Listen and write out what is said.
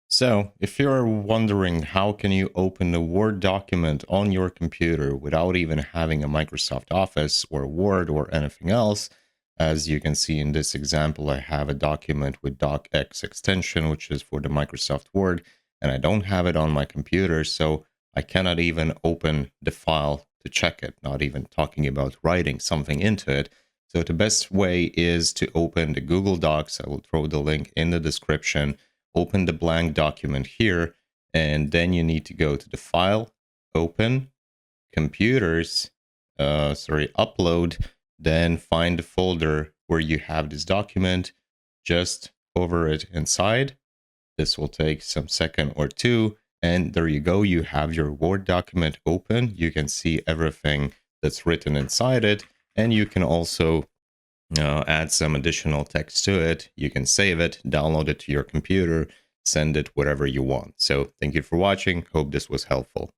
So, if you're wondering how can you open a Word document on your computer without even having a Microsoft Office or Word or anything else, as you can see in this example, I have a document with docx extension, which is for the Microsoft Word, and I don't have it on my computer, so I cannot even open the file to check it, not even talking about writing something into it. So the best way is to open the Google Docs. I will throw the link in the description. Open the blank document here, and then you need to go to the file, open, computers, upload, then find the folder where you have this document, just hover it inside. This will take some second or two, and there you go. You have your Word document open. You can see everything that's written inside it, and you can also add some additional text to it. You can save it, download it to your computer, send it wherever you want. So thank you for watching. Hope this was helpful.